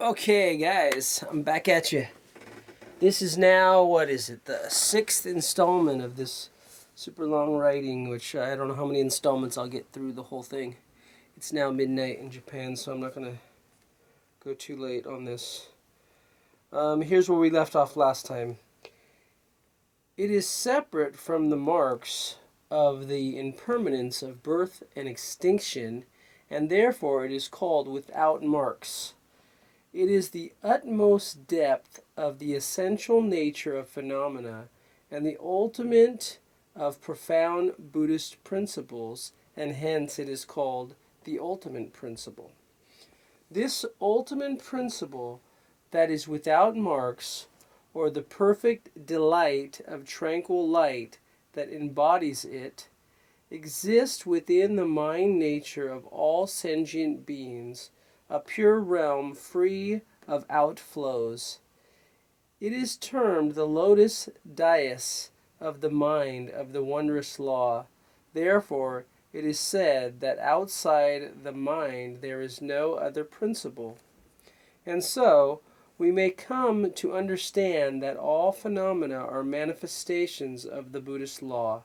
Okay, guys, I'm back at you. This is now, what is it, the 6th installment of this super long writing, which I don't know how many installments I'll get through the whole thing. It's now midnight in Japan, so I'm not going to go too late on this. Here's where we left off last time. It is separate from the marks of the impermanence of birth and extinction, and therefore it is called without marks. It is the utmost depth of the essential nature of phenomena and the ultimate of profound Buddhist principles, and hence it is called the ultimate principle. This ultimate principle that is without marks, or the perfect delight of tranquil light that embodies it, exists within the mind nature of all sentient beings, a pure realm free of outflows. It is termed the lotus dais of the mind of the wondrous law. Therefore, it is said that outside the mind there is no other principle. And so, we may come to understand that all phenomena are manifestations of the Buddhist law.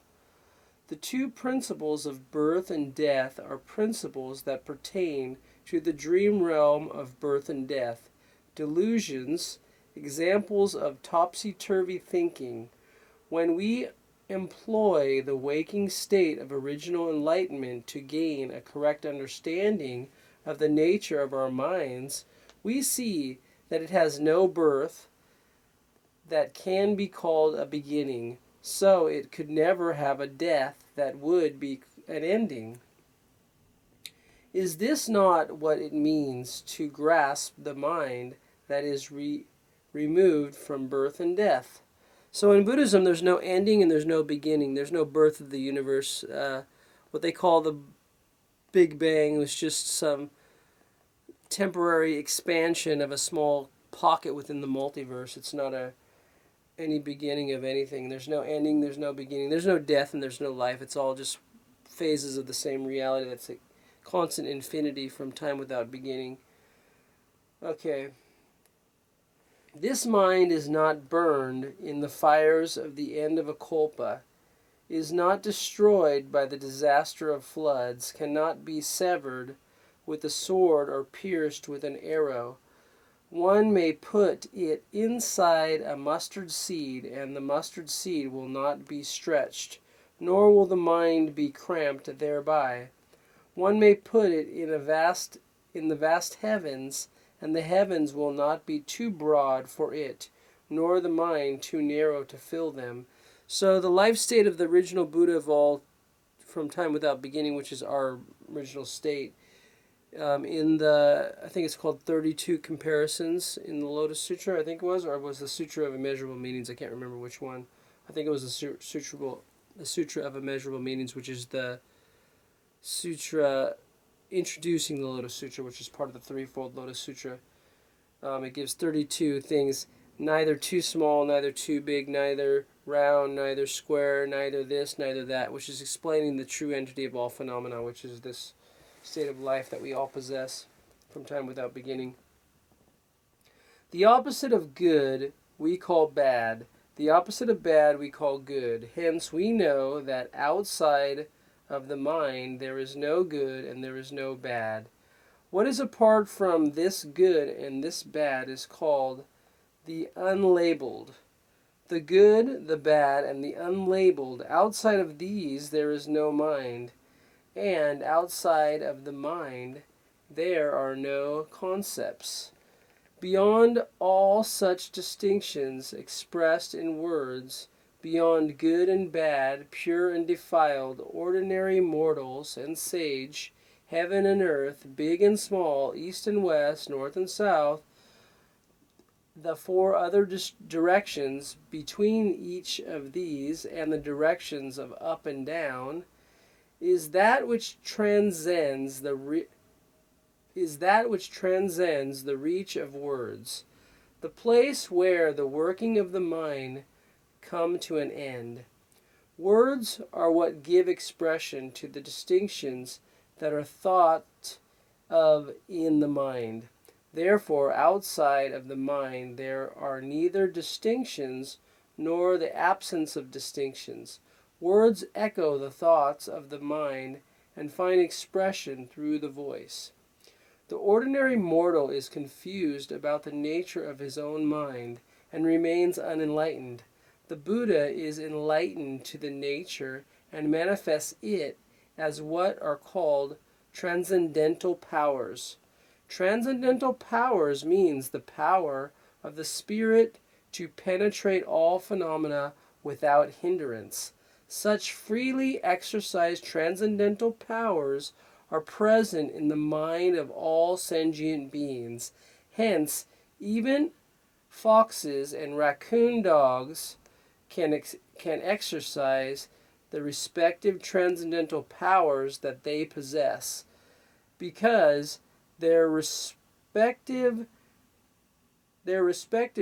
The two principles of birth and death are principles that pertain to the dream realm of birth and death, delusions, examples of topsy-turvy thinking. When we employ the waking state of original enlightenment to gain a correct understanding of the nature of our minds, we see that it has no birth that can be called a beginning, so it could never have a death that would be an ending. Is this not what it means to grasp the mind that is removed from birth and death? So in Buddhism, there's no ending and there's no beginning. There's no birth of the universe. What they call the Big Bang was just some temporary expansion of a small pocket within the multiverse. It's not any beginning of anything. There's no ending, there's no beginning. There's no death and there's no life. It's all just phases of the same reality. That's a constant infinity from time without beginning. Okay. This mind is not burned in the fires of the end of a kalpa, is not destroyed by the disaster of floods, cannot be severed with a sword or pierced with an arrow. One may put it inside a mustard seed, and the mustard seed will not be stretched, nor will the mind be cramped thereby. One may put it in the vast heavens, and the heavens will not be too broad for it, nor the mind too narrow to fill them. So the life state of the original Buddha evolved from time without beginning, which is our original state. I think it's called 32 Comparisons in the Lotus Sutra, I think it was, or was the Sutra of Immeasurable Meanings, I can't remember which one. I think it was the Sutra of Immeasurable Meanings, which is the sutra introducing the Lotus Sutra, which is part of the threefold Lotus Sutra. It gives 32 things, neither too small, neither too big, neither round, neither square, neither this, neither that, which is explaining the true entity of all phenomena, which is this state of life that we all possess from time without beginning. The opposite of good we call bad. The opposite of bad we call good. Hence we know that outside of the mind there is no good and there is no bad. What is apart from this good and this bad is called the unlabeled. The good, the bad, and the unlabeled, outside of these there is no mind. And outside of the mind, there are no concepts. Beyond all such distinctions expressed in words, beyond good and bad, pure and defiled, ordinary mortals and sage, heaven and earth, big and small, east and west, north and south, the four other directions between each of these and the directions of up and down, is that which transcends the reach of words, the place where the working of the mind come to an end. Words are what give expression to the distinctions that are thought of in the mind. Therefore, outside of the mind there are neither distinctions nor the absence of distinctions. Words echo the thoughts of the mind and find expression through the voice. The ordinary mortal is confused about the nature of his own mind and remains unenlightened. The Buddha is enlightened to the nature and manifests it as what are called transcendental powers. Transcendental powers means the power of the spirit to penetrate all phenomena without hindrance. Such freely exercised transcendental powers are present in the mind of all sentient beings. Hence, even foxes and raccoon dogs can exercise the respective transcendental powers that they possess, because their respective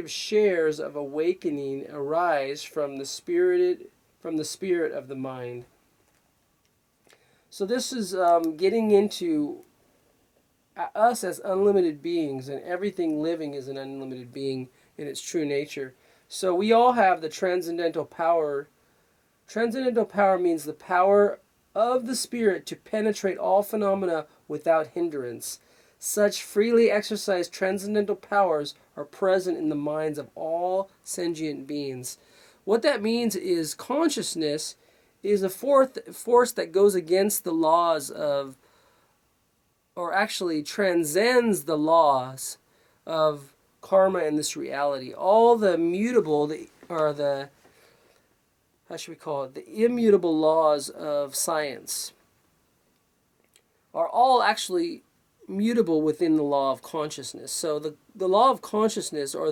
shares of awakening arise from the spirit of the mind. So this is getting into us as unlimited beings, and everything living is an unlimited being in its true nature. So we all have the transcendental power. Transcendental power means the power of the spirit to penetrate all phenomena without hindrance. Such freely exercised transcendental powers are present in the minds of all sentient beings. What that means is consciousness is a force that goes against the laws of, or actually transcends the laws of karma and this reality. All the mutable, how should we call it, the immutable laws of science are all actually mutable within the law of consciousness. So the law of consciousness, or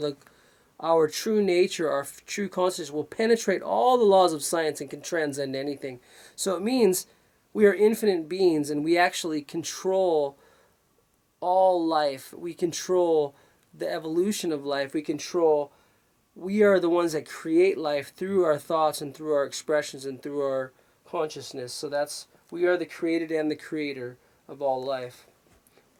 our true nature, our true consciousness, will penetrate all the laws of science and can transcend anything. So it means we are infinite beings, and we actually control all life. We control the evolution of life. We are the ones that create life through our thoughts and through our expressions and through our consciousness. So we are the created and the creator of all life.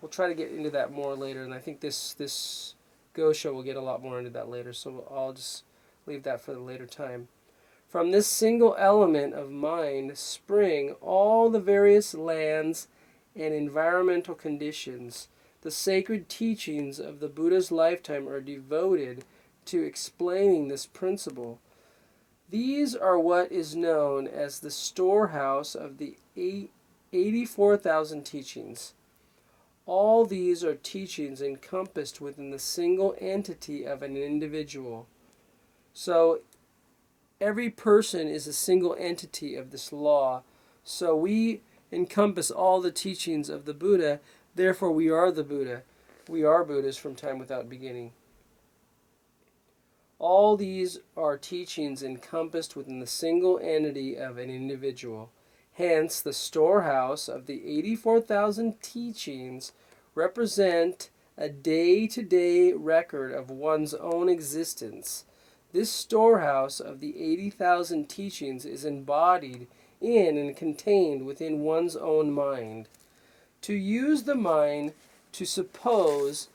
We'll try to get into that more later, and I think this Go show will get a lot more into that later, so I'll just leave that for the later time. From this single element of mind spring all the various lands and environmental conditions. The sacred teachings of the Buddha's lifetime are devoted to explaining this principle. These are what is known as the storehouse of the 84,000 teachings. All these are teachings encompassed within the single entity of an individual. So every person is a single entity of this law. So we encompass all the teachings of the Buddha, therefore we are the Buddha. We are Buddhas from time without beginning. All these are teachings encompassed within the single entity of an individual. Hence, the storehouse of the 84,000 teachings represent a day-to-day record of one's own existence. This storehouse of the 80,000 teachings is embodied in and contained within one's own mind. To use the mind to suppose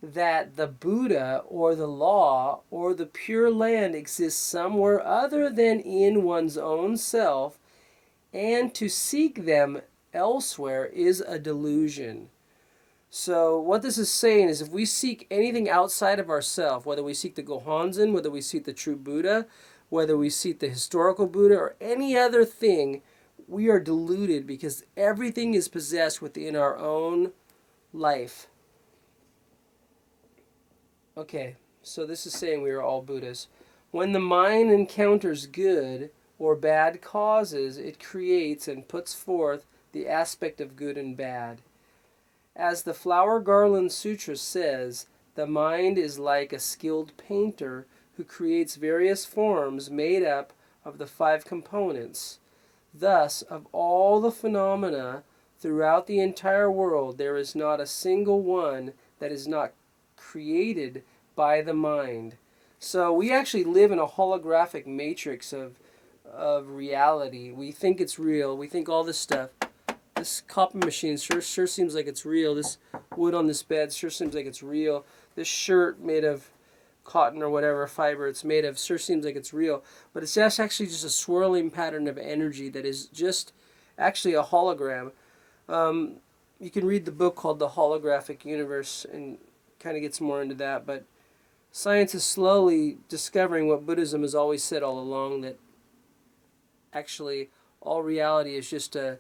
that the Buddha or the law or the Pure Land exists somewhere other than in one's own self, and to seek them elsewhere, is a delusion. So what this is saying is, if we seek anything outside of ourselves, whether we seek the Gohonzon, whether we seek the true Buddha, whether we seek the historical Buddha, or any other thing, we are deluded, because everything is possessed within our own life. Okay, so this is saying we are all Buddhas. When the mind encounters good or bad causes, it creates and puts forth the aspect of good and bad. As the Flower Garland Sutra says, the mind is like a skilled painter who creates various forms made up of the 5 components. Thus, of all the phenomena throughout the entire world, there is not a single one that is not created by the mind. So we actually live in a holographic matrix of reality. We think it's real. We think all this stuff. This copy machine sure seems like it's real. This wood on this bed sure seems like it's real. This shirt made of cotton or whatever fiber it's made of sure seems like it's real. But it's just actually just a swirling pattern of energy that is just actually a hologram. You can read the book called The Holographic Universe and kind of gets more into that. But science is slowly discovering what Buddhism has always said all along, that actually all reality is just a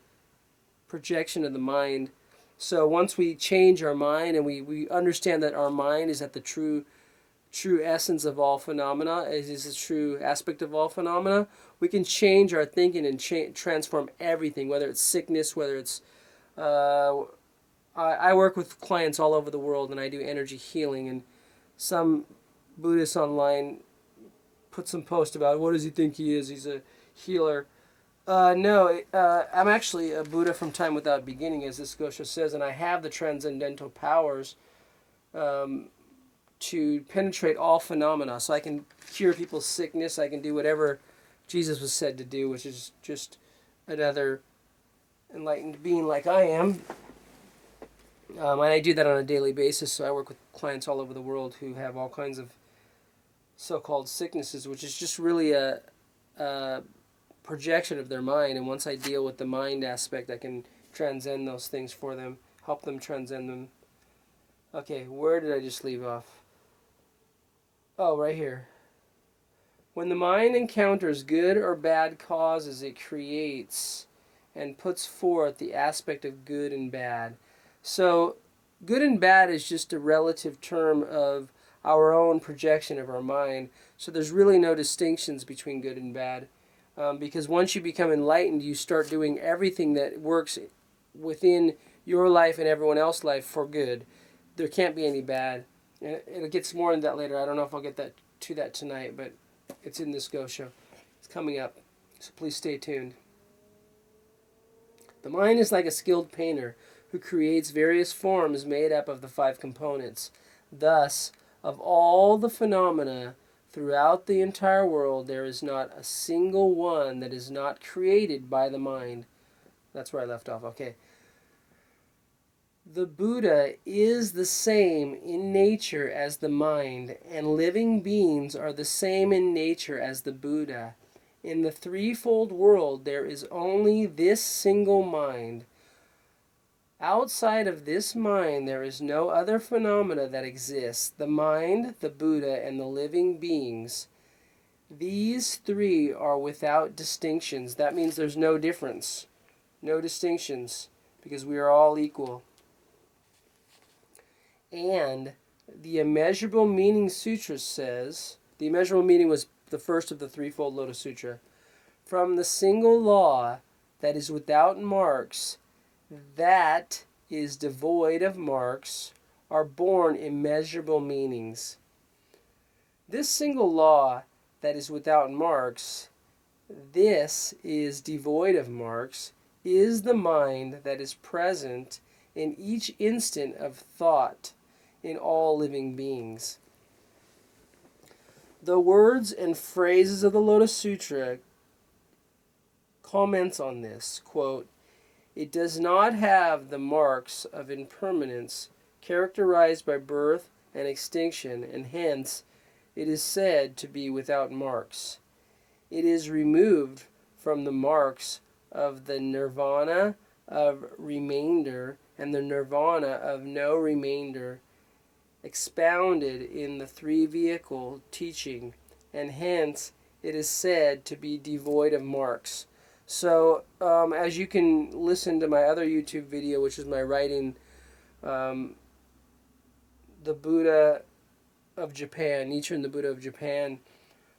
projection of the mind. So once we change our mind and we understand that our mind is at the true essence of all phenomena, is a true aspect of all phenomena, we can change our thinking and transform everything, whether it's sickness, whether it's... I work with clients all over the world and I do energy healing, and some Buddhist online put some post about what does he think he is? He's a healer. No, I'm actually a Buddha from time without beginning, as this Gosha says, and I have the transcendental powers to penetrate all phenomena. So I can cure people's sickness. I can do whatever Jesus was said to do, which is just another enlightened being like I am. And I do that on a daily basis. So I work with clients all over the world who have all kinds of so-called sicknesses, which is just really a projection of their mind. And once I deal with the mind aspect, I can transcend those things for them, help them transcend them. Okay, where did I just leave off? Oh, right here. When the mind encounters good or bad causes, it creates and puts forth the aspect of good and bad. So good and bad is just a relative term of our own projection of our mind. So there's really no distinctions between good and bad. Because once you become enlightened, you start doing everything that works within your life and everyone else's life for good. There can't be any bad. And it gets more into that later. I don't know if I'll get to that tonight, but it's in this Go show. It's coming up, so please stay tuned. The mind is like a skilled painter who creates various forms made up of the 5 components. Thus, of all the phenomena throughout the entire world, there is not a single one that is not created by the mind. That's where I left off. Okay. The Buddha is the same in nature as the mind, and living beings are the same in nature as the Buddha. In the threefold world, there is only this single mind. Outside of this mind, there is no other phenomena that exists. The mind, the Buddha, and the living beings. These 3 are without distinctions. That means there's no difference, no distinctions, because we are all equal. And the Immeasurable Meaning Sutra says, the Immeasurable Meaning was the first of the threefold Lotus Sutra, from the single law that is without marks, that is devoid of marks, are born immeasurable meanings. This single law that is without marks, this is devoid of marks, is the mind that is present in each instant of thought in all living beings. The words and phrases of the Lotus Sutra comments on this, quote, "It does not have the marks of impermanence characterized by birth and extinction, and hence it is said to be without marks. It is removed from the marks of the nirvana of remainder and the nirvana of no remainder, expounded in the 3 vehicle teaching, and hence it is said to be devoid of marks." So, as you can listen to my other YouTube video, which is my writing, the Buddha of Japan, Nichiren the Buddha of Japan,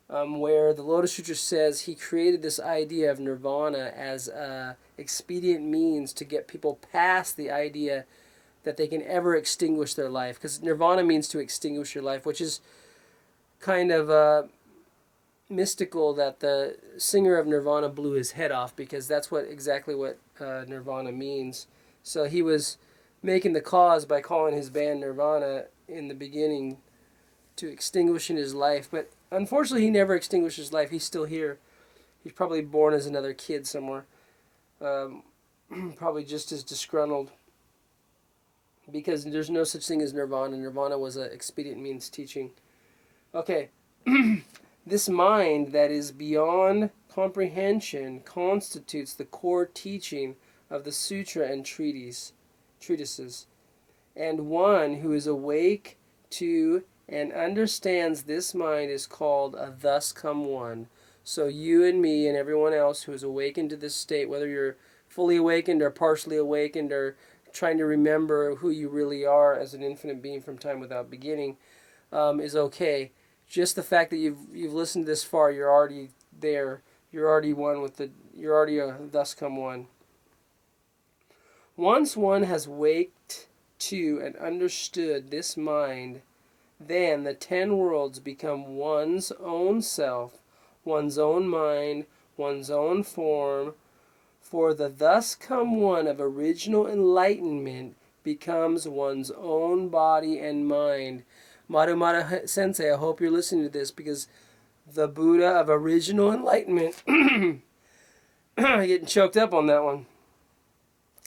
where the Lotus Sutra says he created this idea of nirvana as an expedient means to get people past the idea that they can ever extinguish their life. Because nirvana means to extinguish your life, which is kind of mystical that the singer of Nirvana blew his head off, because that's exactly what Nirvana means. So he was making the cause by calling his band Nirvana in the beginning to extinguishing his life. But unfortunately, he never extinguished his life. He's still here. He's probably born as another kid somewhere. probably just as disgruntled, because there's no such thing as nirvana. Nirvana was an expedient means teaching. Okay, this mind that is beyond comprehension constitutes the core teaching of the sutra and treatises. And one who is awake to and understands this mind is called a thus come one. So you and me and everyone else who is awakened to this state, whether you're fully awakened or partially awakened or trying to remember who you really are as an infinite being from time without beginning, is okay. Just the fact that you've listened this far, you're already there. You're already one with the. You're already a thus come one. Once one has waked to and understood this mind, then the 10 worlds become one's own self, one's own mind, one's own form. For the thus come one of original enlightenment becomes one's own body and mind. Madhumata Sensei, I hope you're listening to this, because the Buddha of original enlightenment, I'm getting choked up on that one.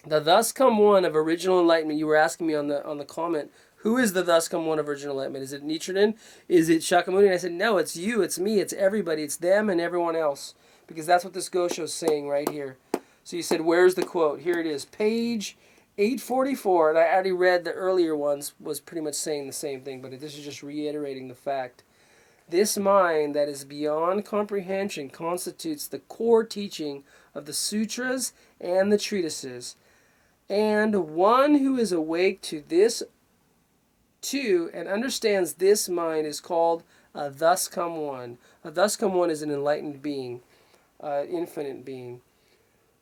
The thus come one of original enlightenment. You were asking me on the comment, who is the thus come one of original enlightenment? Is it Nichiren? Is it Shakyamuni? And I said, no, it's you, it's me, it's everybody, it's them and everyone else, because that's what this Gosho is saying right here. So you said, where's the quote? Here it is, page 844, and I already read the earlier ones, was pretty much saying the same thing, but this is just reiterating the fact. This mind that is beyond comprehension constitutes the core teaching of the sutras and the treatises. And one who is awake to this too and understands this mind is called a thus come one. A thus come one is an enlightened being, infinite being.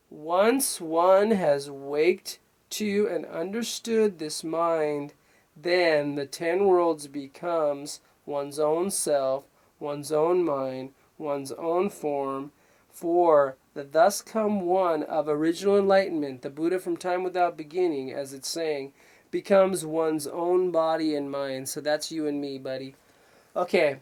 Once one has waked to and understood this mind, then the 10 worlds becomes one's own self, one's own mind, one's own form. For the thus come one of original enlightenment, the Buddha from time without beginning, as it's saying, becomes one's own body and mind. So that's you and me, buddy. Okay.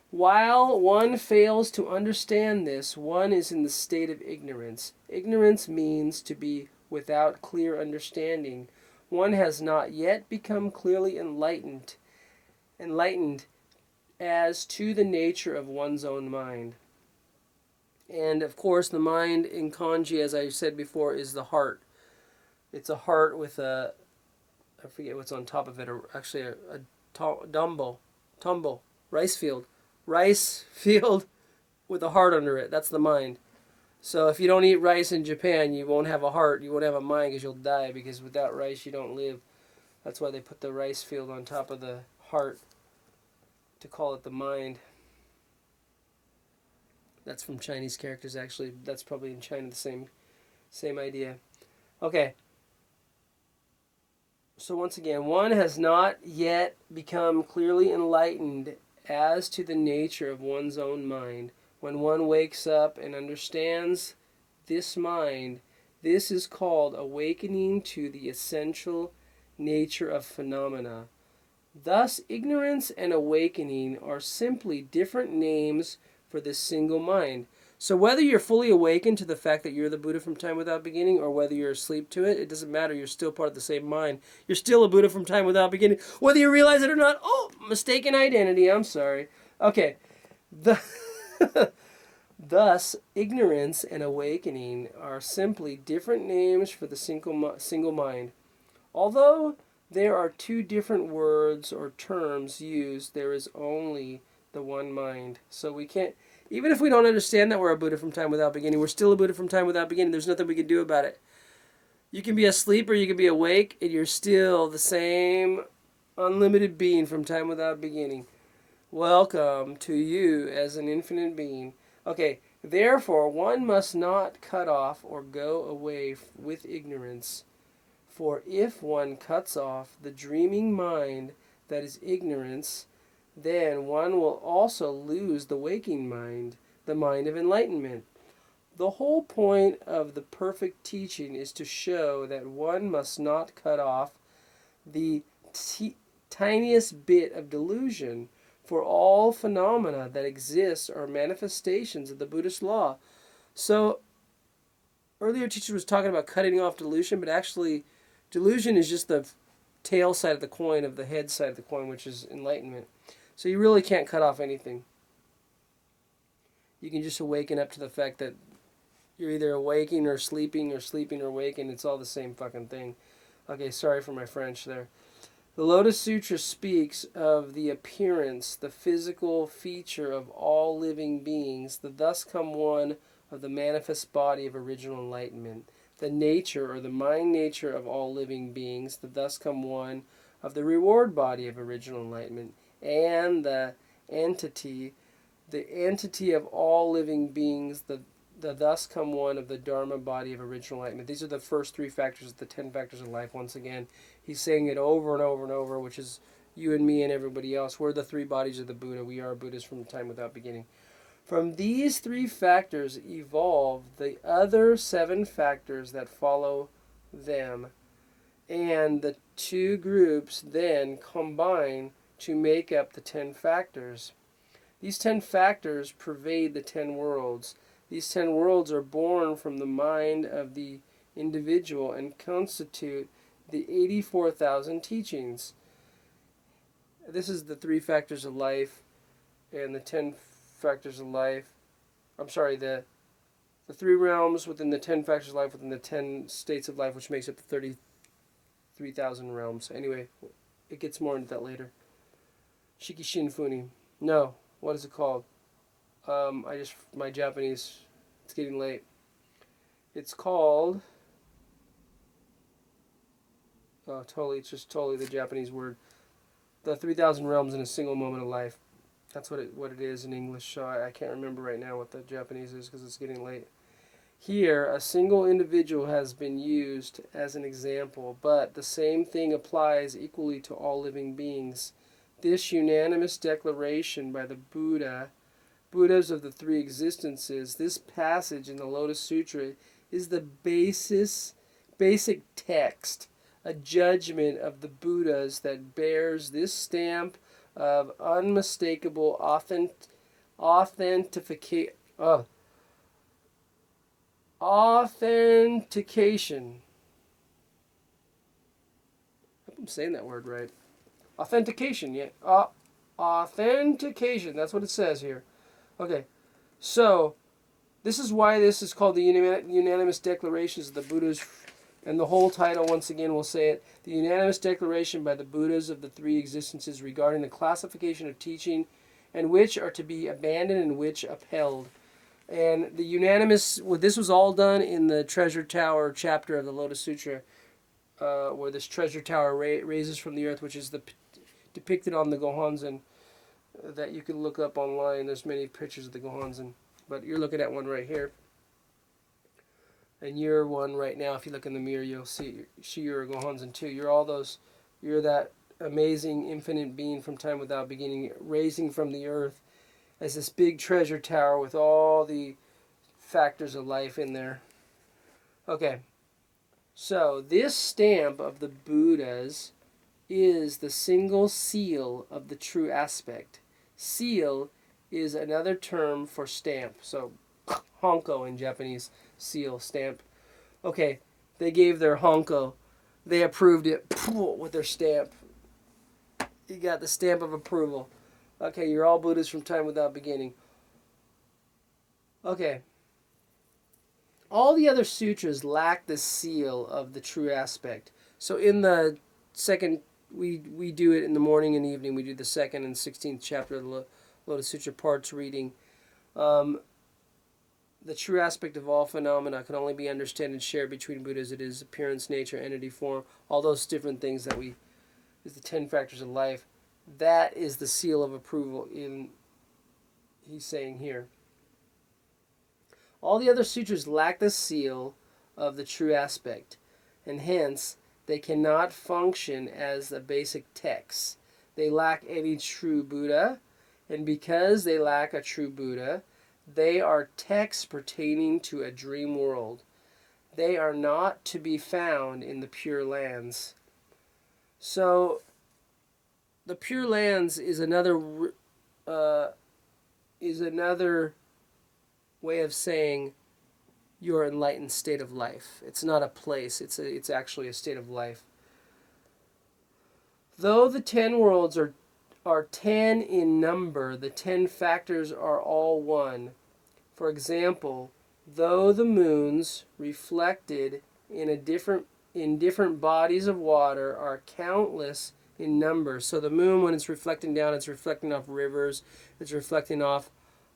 While one fails to understand this, one is in the state of ignorance. Ignorance means to be without clear understanding. One has not yet become clearly enlightened as to the nature of one's own mind. And of course, the mind in kanji, as I said before, is the heart. It's a heart with a, I forget what's on top of it, actually a tumble, rice field with a heart under it. That's the mind. So if you don't eat rice in Japan, you won't have a heart, you won't have a mind, because you'll die, because without rice you don't live. That's why they put the rice field on top of the heart, to call it the mind. That's from Chinese characters, actually. That's probably in China the same idea. Okay. So once again, one has not yet become clearly enlightened as to the nature of one's own mind. When one wakes up and understands this mind, this is called awakening to the essential nature of phenomena. Thus, ignorance and awakening are simply different names for this single mind. So whether you're fully awakened to the fact that you're the Buddha from time without beginning, or whether you're asleep to it, it doesn't matter. You're still part of the same mind. You're still a Buddha from time without beginning, whether you realize it or not. Oh, mistaken identity. I'm sorry. Okay. Thus, ignorance and awakening are simply different names for the single mind. Although there are two different words or terms used, there is only the one mind. So we can't, even if we don't understand that we're a Buddha from time without beginning, we're still a Buddha from time without beginning. There's nothing we can do about it. You can be asleep or you can be awake, and you're still the same unlimited being from time without beginning. Welcome to you as an infinite being. Okay, therefore one must not cut off or go away with ignorance. For if one cuts off the dreaming mind that is ignorance, then one will also lose the waking mind, the mind of enlightenment. The whole point of the perfect teaching is to show that one must not cut off the tiniest bit of delusion, for all phenomena that exist are manifestations of the Buddhist law. So earlier teacher was talking about cutting off delusion, but actually delusion is just the tail side of the coin of the head side of the coin, which is enlightenment. So you really can't cut off anything. You can just awaken up to the fact that you're either awaking or sleeping or waking. It's all the same fucking thing. Okay, sorry for my French there. The Lotus Sutra speaks of the appearance, the physical feature of all living beings, the thus come one of the manifest body of original enlightenment, the nature or the mind nature of all living beings, the thus come one of the reward body of original enlightenment, and the entity of all living beings, the thus come one of the Dharma body of original enlightenment. These are the first three factors, the 10 factors of life. Once again, he's saying it over and over and over, which is you and me and everybody else. We're the three bodies of the Buddha. We are Buddhists from time without beginning. From these three factors evolve the other 7 factors that follow them, and the 2 groups then combine to make up the 10 factors. These 10 factors pervade the 10 worlds. These 10 worlds are born from the mind of the individual and constitute the 84,000 teachings. This is the 3 factors of life and the 10 factors of life. I'm sorry, the 3 realms within the 10 factors of life, within the 10 states of life, which makes up the 33,000 realms. Anyway, it gets more into that later. Shikishin Funi. No, what is it called? My Japanese, it's getting late. It's called, it's just totally the Japanese word. The 3,000 realms in a single moment of life. That's what it is in English. So I can't remember right now what the Japanese is because it's getting late. Here, a single individual has been used as an example, but the same thing applies equally to all living beings. This unanimous declaration by the Buddhas of the 3 existences, this passage in the Lotus Sutra is the basic text, a judgment of the Buddhas that bears this stamp of unmistakable authentication. I'm saying that word right. Authentication, yeah. Authentication, that's what it says here. Okay, so this is why this is called the unanimous declarations of the Buddhas, and the whole title, once again, will say it, the unanimous declaration by the Buddhas of the 3 existences regarding the classification of teaching and which are to be abandoned and which upheld. And the unanimous, this was all done in the Treasure Tower chapter of the Lotus Sutra, where this treasure tower raises from the earth, which is depicted on the Gohonzon that you can look up online. There's many pictures of the Gohonzon, but you're looking at one right here. And you're one right now. If you look in the mirror, you'll see you're a Gohonzon too. You're that amazing infinite being from time without beginning, raising from the earth as this big treasure tower with all the factors of life in there. Okay, so this stamp of the Buddhas is the single seal of the true aspect. Seal is another term for stamp. So, honko in Japanese, seal, stamp. Okay, they gave their honko. They approved it with their stamp. You got the stamp of approval. Okay, you're all Buddhists from time without beginning. Okay. All the other sutras lack the seal of the true aspect. So in the second, we do it in the morning and evening. We do the 2nd and 16th chapter of the Lotus Sutra parts reading. The true aspect of all phenomena can only be understood and shared between Buddhas. It is appearance, nature, entity, form, all those different things that is the 10 factors of life. That is the seal of approval he's saying here. All the other sutras lack the seal of the true aspect, and hence they cannot function as the basic texts. They lack any true Buddha, and because they lack a true Buddha, they are texts pertaining to a dream world. They are not to be found in the Pure Lands. So, the Pure Lands is another way of saying your enlightened state of life. It's not a place, it's actually a state of life. Though the 10 worlds are 10 in number, the 10 factors are all one. For example, though the moons reflected in different bodies of water are countless in number. So the moon, when it's reflecting down, it's reflecting off rivers, it's reflecting off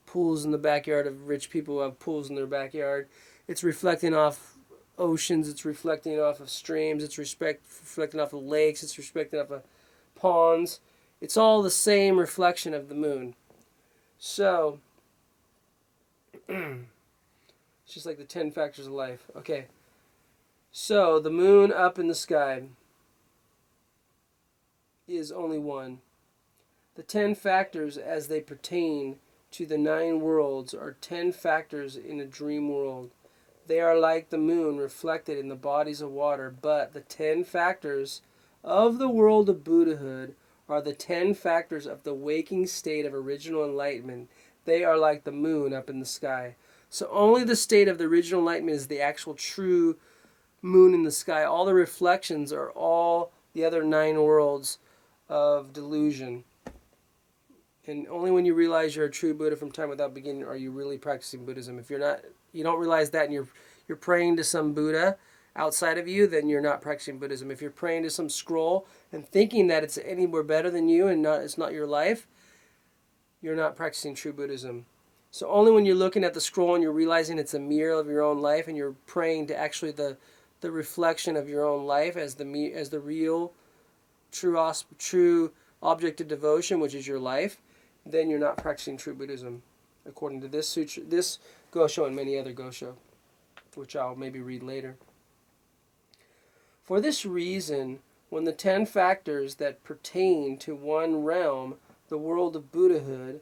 pools in the backyard of rich people who have pools in their backyard. It's reflecting off oceans, it's reflecting off of streams, it's reflecting off of lakes, it's reflecting off of ponds. It's all the same reflection of the moon. So, it's just like the 10 factors of life. Okay. So, the moon up in the sky is only one. The 10 factors as they pertain to the 9 worlds are 10 factors in a dream world. They are like the moon reflected in the bodies of water, but the 10 factors of the world of Buddhahood are the 10 factors of the waking state of original enlightenment. They are like the moon up in the sky. So only the state of the original enlightenment is the actual true moon in the sky. All the reflections are all the other 9 worlds of delusion. And only when you realize you're a true Buddha from time without beginning are you really practicing Buddhism. If you're not, you don't realize that, and you're praying to some Buddha outside of you, then you're not practicing Buddhism. If you're praying to some scroll and thinking that it's anywhere better than you and it's not your life, you're not practicing true Buddhism. So only when you're looking at the scroll and you're realizing it's a mirror of your own life, and you're praying to actually the reflection of your own life as the real true object of devotion, which is your life, then you're not practicing true Buddhism, according to this sutra, this Gosho and many other Gosho, which I'll maybe read later. For this reason, when the 10 factors that pertain to one realm, the world of Buddhahood,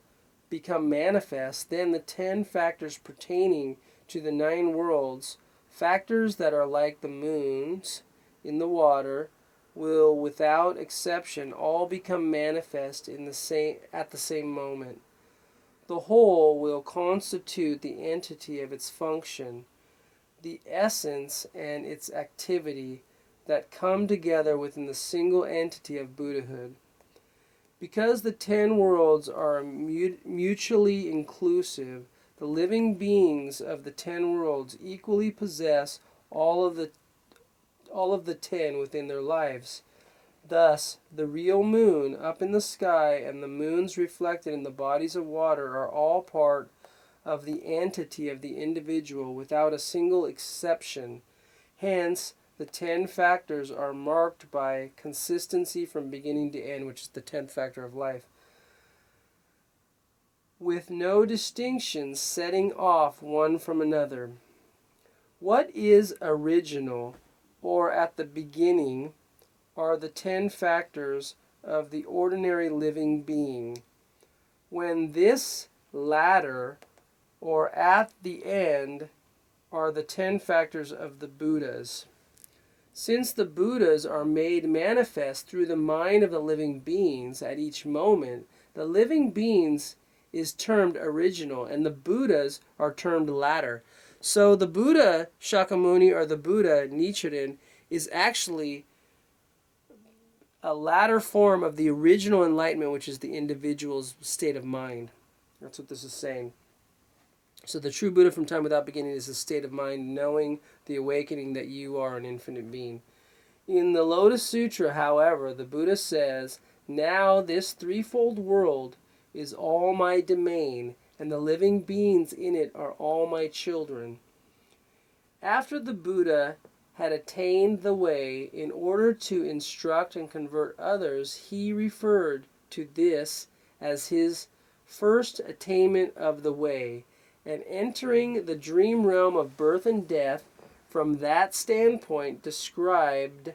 become manifest, then the 10 factors pertaining to the 9 worlds, factors that are like the moons in the water, will without exception all become manifest at the same moment. The whole will constitute the entity of its function, the essence and its activity that come together within the single entity of Buddhahood. Because the 10 worlds are mutually inclusive, the living beings of the 10 worlds equally possess all of the 10 within their lives. Thus, the real moon up in the sky and the moons reflected in the bodies of water are all part of the entity of the individual without a single exception. Hence, the 10 factors are marked by consistency from beginning to end, which is the 10th factor of life, with no distinctions setting off one from another. What is original, or at the beginning, are the 10 factors of the ordinary living being. When this latter, or at the end, are the 10 factors of the Buddhas. Since the Buddhas are made manifest through the mind of the living beings at each moment, the living beings is termed original, and the Buddhas are termed latter. So the Buddha Shakyamuni, or the Buddha Nichiren, is actually a latter form of the original enlightenment, which is the individual's state of mind. That's what this is saying. So the true Buddha from time without beginning is a state of mind, knowing the awakening that you are an infinite being. In the Lotus Sutra, however, the Buddha says, "Now this threefold world is all my domain, and the living beings in it are all my children." After the Buddha had attained the way, in order to instruct and convert others, he referred to this as his first attainment of the way, and entering the dream realm of birth and death, from that standpoint described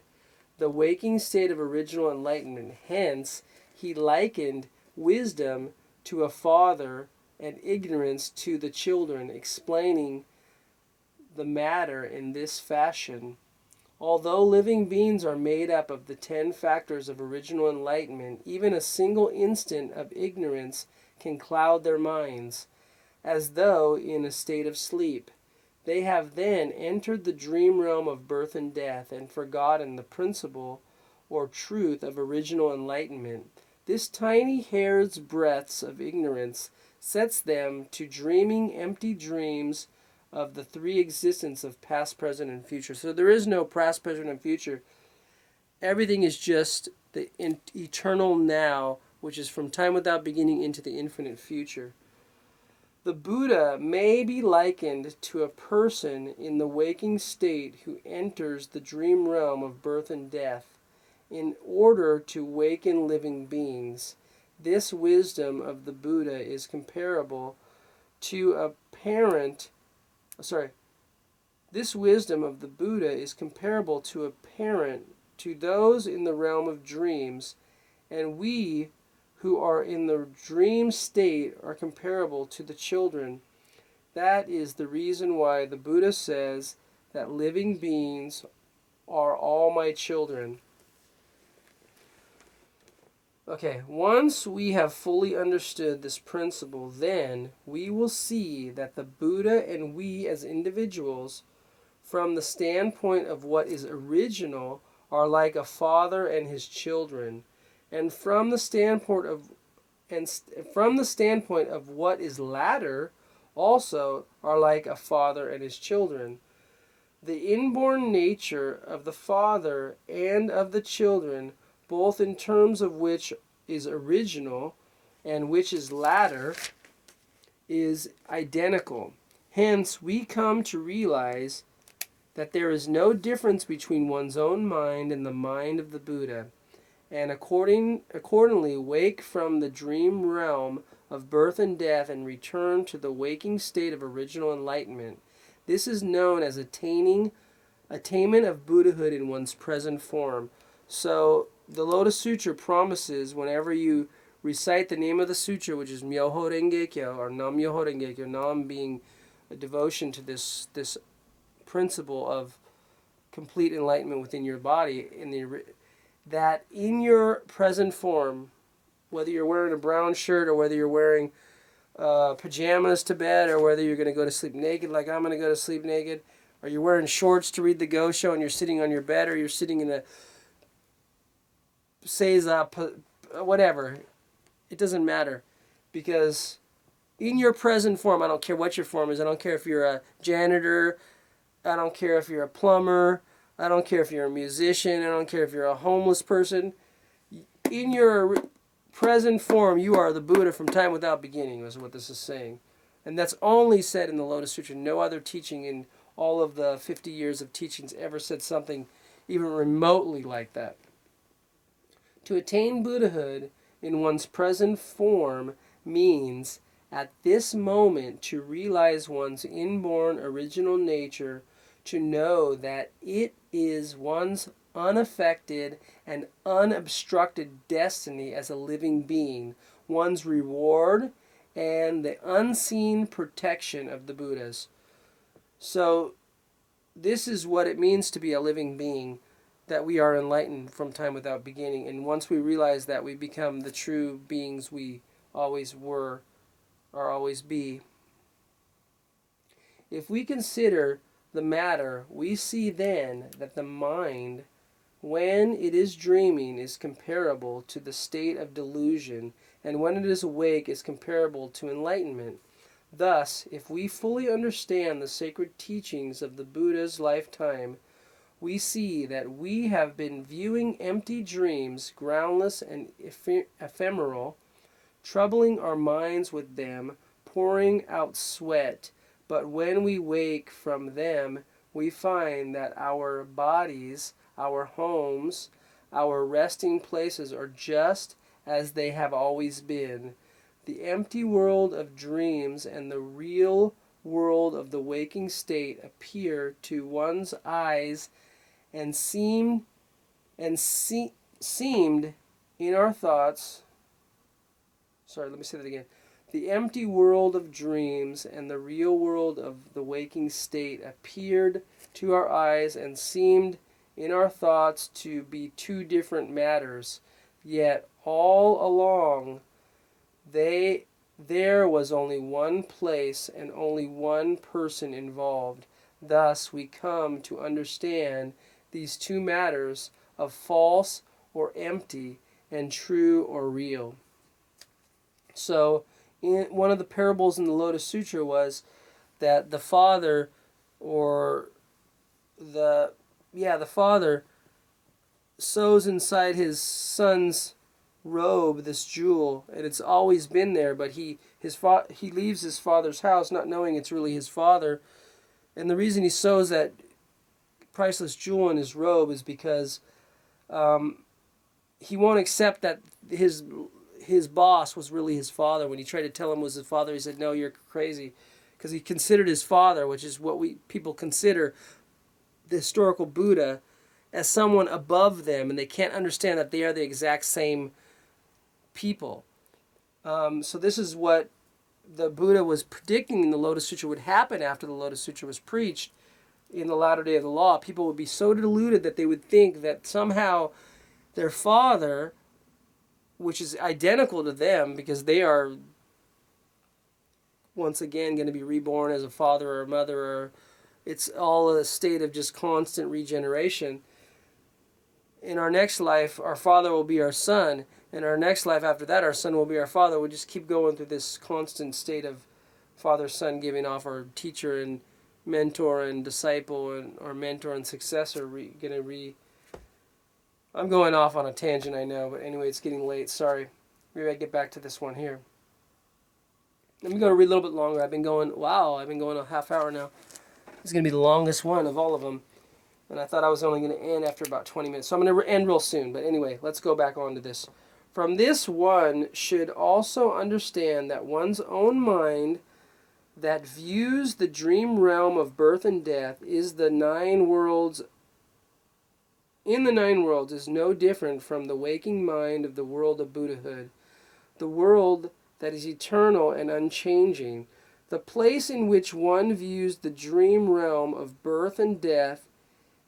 the waking state of original enlightenment. Hence, he likened wisdom to a father and ignorance to the children, explaining the matter in this fashion. Although living beings are made up of the 10 factors of original enlightenment, even a single instant of ignorance can cloud their minds, as though in a state of sleep. They have then entered the dream realm of birth and death and forgotten the principle or truth of original enlightenment. This tiny hair's breadths of ignorance sets them to dreaming empty dreams of the three existence of past, present, and future. So there is no past, present, and future. Everything is just the eternal now, which is from time without beginning into the infinite future. The Buddha may be likened to a person in the waking state who enters the dream realm of birth and death in order to waken living beings. This wisdom of the Buddha is comparable to a parent. This wisdom of the Buddha is comparable to a parent to those in the realm of dreams, and we who are in the dream state are comparable to the children. That is the reason why the Buddha says that living beings are all my children. Okay, once we have fully understood this principle, then we will see that the Buddha and we as individuals, from the standpoint of what is original, are like a father and his children. And from the standpoint of what is latter, also are like a father and his children. The inborn nature of the father and of the children, both in terms of which is original and which is latter, is identical. Hence, we come to realize that there is no difference between one's own mind and the mind of the Buddha, and accordingly wake from the dream realm of birth and death and return to the waking state of original enlightenment. This is known as attainment of Buddhahood in one's present form. So the Lotus Sutra promises, whenever you recite the name of the sutra, which is Myoho Renge Kyo, or Nam Myoho Renge Kyo, Nam being a devotion to this principle of complete enlightenment within your body, that in your present form, whether you're wearing a brown shirt or whether you're wearing pajamas to bed, or whether you're going to go to sleep naked like I'm going to go to sleep naked, or you're wearing shorts to read the Gosho and you're sitting on your bed, or you're sitting in a seiza, whatever, it doesn't matter, because in your present form, I don't care what your form is, I don't care if you're a janitor, I don't care if you're a plumber, I don't care if you're a musician, I don't care if you're a homeless person. In your present form, you are the Buddha from time without beginning, is what this is saying. And that's only said in the Lotus Sutra. No other teaching in all of the 50 years of teachings ever said something even remotely like that. To attain Buddhahood in one's present form means, at this moment, to realize one's inborn original nature, to know that it is one's unaffected and unobstructed destiny as a living being, one's reward, and the unseen protection of the Buddhas. So this is what it means to be a living being, that we are enlightened from time without beginning. And once we realize that, we become the true beings we always were or always be. If we consider the matter, we see then that the mind, when it is dreaming, is comparable to the state of delusion, and when it is awake is comparable to enlightenment. Thus, if we fully understand the sacred teachings of the Buddha's lifetime, we see that we have been viewing empty dreams, groundless and ephemeral, troubling our minds with them, pouring out sweat. But when we wake from them, we find that our bodies, our homes, our resting places are just as they have always been. The empty world of dreams and the real world of the waking state appear to one's eyes and seemed in our thoughts. Sorry, let me say that again. The empty world of dreams and the real world of the waking state appeared to our eyes and seemed in our thoughts to be two different matters. Yet all along there was only one place and only one person involved. Thus we come to understand these two matters of false or empty and true or real. So in one of the parables in the Lotus Sutra was that the father the father sews inside his son's robe this jewel, and it's always been there, but he leaves his father's house not knowing it's really his father. And the reason he sews that priceless jewel in his robe is because he won't accept that his boss was really his father. When he tried to tell him was his father, he said, "No, you're crazy," because he considered his father, which is what people consider the historical Buddha, as someone above them, and they can't understand that they are the exact same people. So this is what the Buddha was predicting in the Lotus Sutra would happen after the Lotus Sutra was preached in the latter day of the law. People would be so deluded that they would think that somehow their father, which is identical to them because they are once again going to be reborn as a father or a mother, or it's all a state of just constant regeneration. In our next life, our father will be our son. In our next life after that, our son will be our father. We'll just keep going through this constant state of father-son giving off our teacher and mentor and disciple, and our mentor and successor. I'm going off on a tangent, I know, but anyway, it's getting late. Sorry. Maybe I get back to this one here. Let me go to read a little bit longer. I've been going a half hour now. This is going to be the longest one of all of them. And I thought I was only going to end after about 20 minutes. So I'm going to end real soon. But anyway, let's go back on to this. From this one should also understand that one's own mind that views the dream realm of birth and death in the 9 worlds is no different from the waking mind of the world of Buddhahood, the world that is eternal and unchanging. The place in which one views the dream realm of birth and death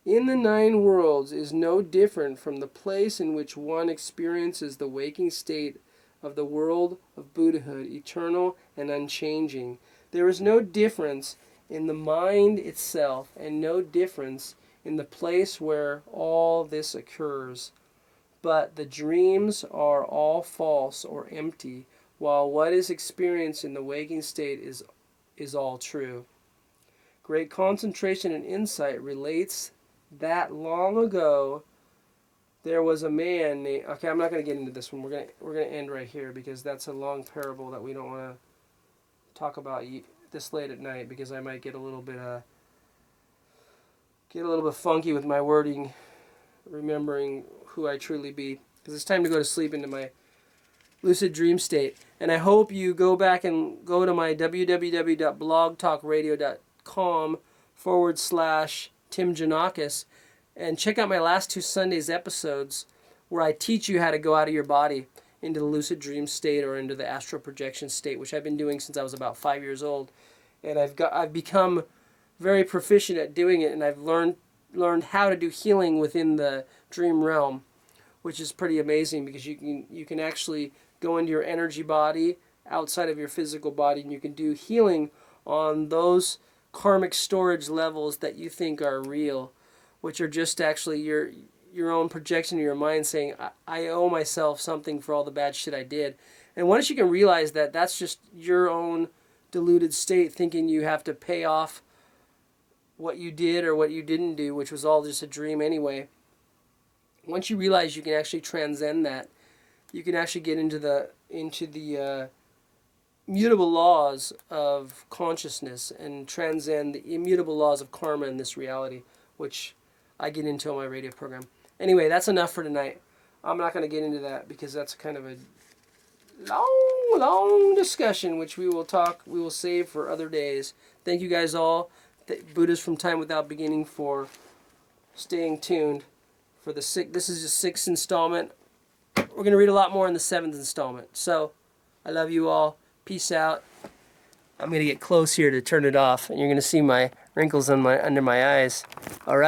in the 9 worlds is no different from the place in which one experiences the waking state of the world of Buddhahood, eternal and unchanging. There is no difference in the mind itself, and no difference in the place where all this occurs. But the dreams are all false or empty, while what is experienced in the waking state is all true. Great concentration and insight relates that long ago there was a man named... Okay, I'm not going to get into this one. We're going to end right here because that's a long parable that we don't want to talk about this late at night, because I might get a little bit funky with my wording, remembering who I truly be, because it's time to go to sleep into my lucid dream state. And I hope you go back and go to my www.blogtalkradio.com/Tim Janakis and check out my last 2 Sundays episodes where I teach you how to go out of your body into the lucid dream state or into the astral projection state, which I've been doing since I was about 5 years old. And I've become very proficient at doing it, and I've learned how to do healing within the dream realm, which is pretty amazing because you can actually go into your energy body outside of your physical body, and you can do healing on those karmic storage levels that you think are real, which are just actually your own projection of your mind saying, I owe myself something for all the bad shit I did. And once you can realize that that's just your own deluded state, thinking you have to pay off what you did or what you didn't do, which was all just a dream anyway. Once you realize you can actually transcend that, you can actually get into the immutable laws of consciousness and transcend the immutable laws of karma in this reality, which I get into on my radio program. Anyway, that's enough for tonight. I'm not going to get into that because that's kind of a long discussion, which we will save for other days. Thank you guys all, Buddhists from Time Without Beginning, for staying tuned for this is the 6th installment. We're going to read a lot more in the 7th installment. So, I love you all. Peace out. I'm going to get close here to turn it off, and you're going to see my wrinkles under my eyes. All right.